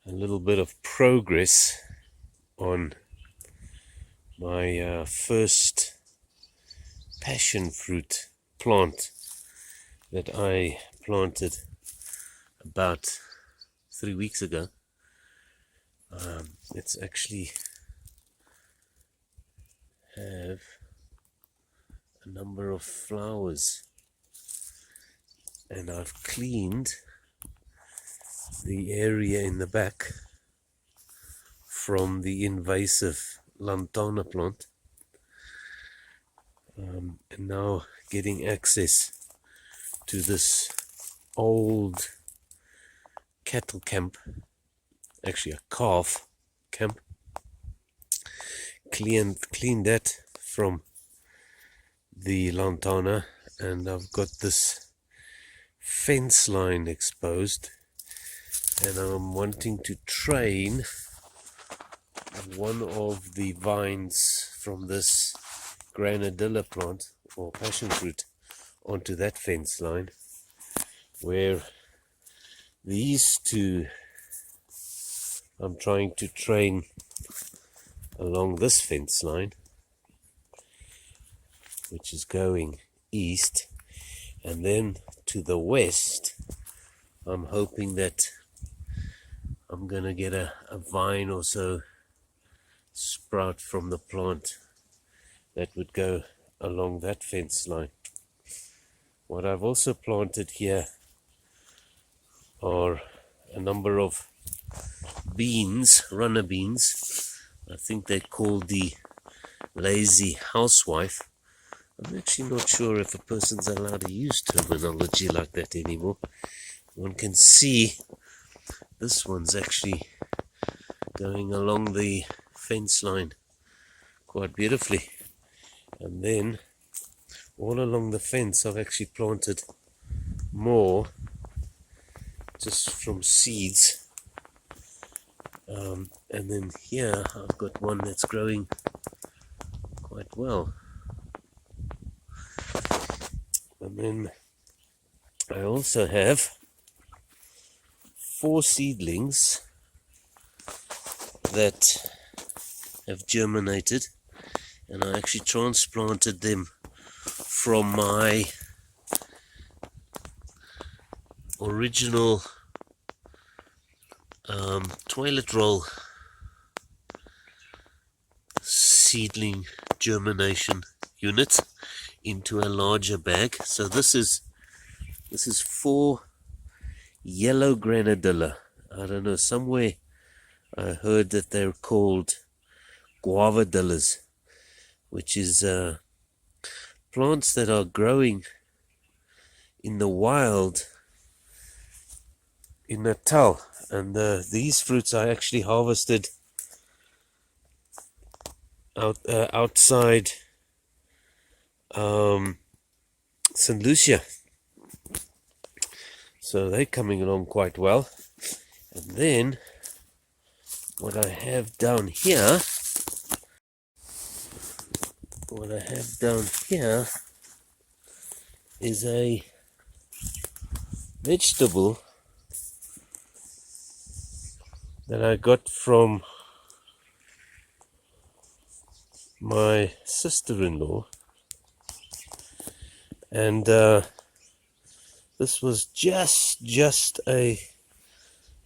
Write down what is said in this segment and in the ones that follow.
a little bit of progress on my first passion fruit plant that I planted about 3 weeks ago. It's actually have a number of flowers, and I've cleaned the area in the back from the invasive lantana plant, and now getting access to this old cattle camp, actually a calf camp. Cleaned that from the lantana, and I've got this fence line exposed, and I'm wanting to train one of the vines from this granadilla plant or passion fruit onto that fence line, where these two I'm trying to train along this fence line, which is going east, and then to the west I'm hoping that I'm gonna get a vine or so sprout from the plant that would go along that fence line. What I've also planted here are a number of beans, runner beans. I think they're called the lazy housewife. I'm actually not sure if a person's allowed to use terminology like that anymore. One can see this one's actually going along the fence line quite beautifully. And then all along the fence I've actually planted more just from seeds. And then here I've got one that's growing quite well. And then I also have 4 seedlings that have germinated, and I actually transplanted them from my original toilet roll seedling germination unit into a larger bag. So this is 4 yellow granadilla. I don't know, somewhere I heard that they're called guavadillas, which is plants that are growing in the wild in Natal. And these fruits I actually harvested outside St. Lucia. So they're coming along quite well. And then what I have down here is a vegetable that I got from my sister-in-law, and this was just a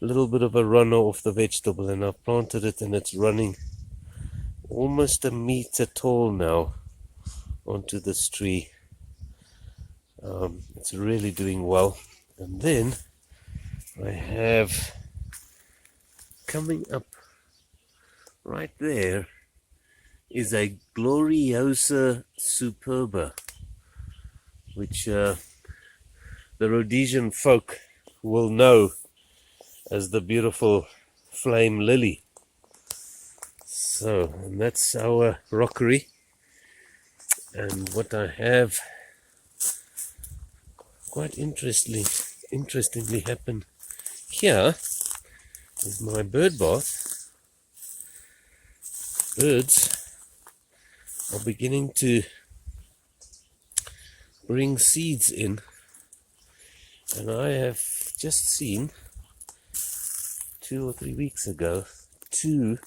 little bit of a runner off the vegetable, and I've planted it, and it's running almost 1 meter tall now onto this tree. It's really doing well. And then I have coming up right there is a Gloriosa superba, which the Rhodesian folk will know as the beautiful flame lily. So, and that's our rockery. And what I have quite interestingly happened here is my bird bath. Birds are beginning to bring seeds in, and I have just seen 2 or 3 weeks ago, 2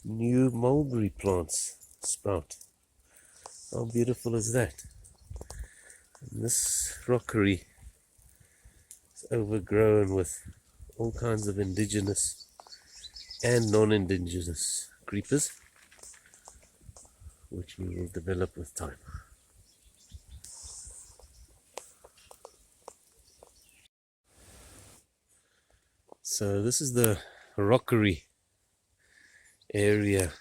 new mulberry plants sprout. How beautiful is that? And this rockery is overgrown with all kinds of indigenous and non-indigenous creepers, which we will develop with time. So this is the rockery area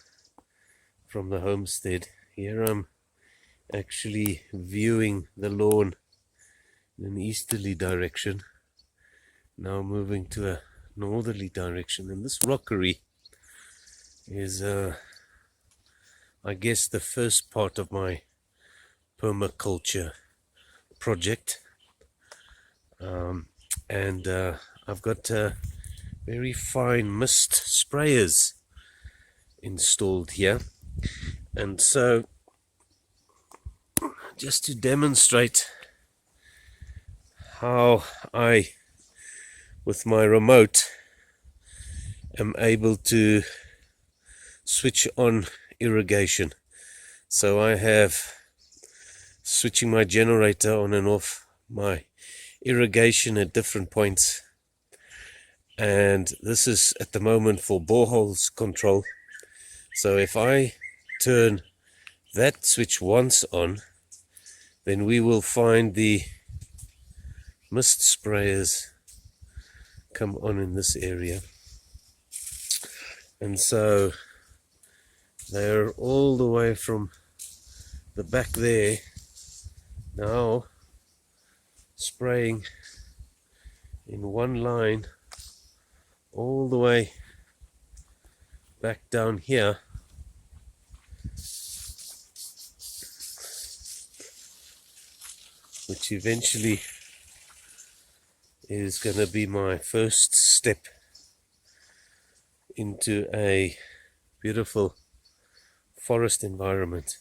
from the homestead. Here I'm actually viewing the lawn in an easterly direction, now moving to a northerly direction, and this rockery is I guess the first part of my permaculture project, and I've got very fine mist sprayers installed here, and so just to demonstrate how I, with my remote, am able to switch on irrigation. So I have switching my generator on and off, my irrigation at different points, and this is at the moment for boreholes control. So if I turn that switch once on, then we will find the mist sprayers come on in this area, and so they're all the way from the back there now spraying in one line all the way back down here, which eventually is going to be my first step into a beautiful forest environment.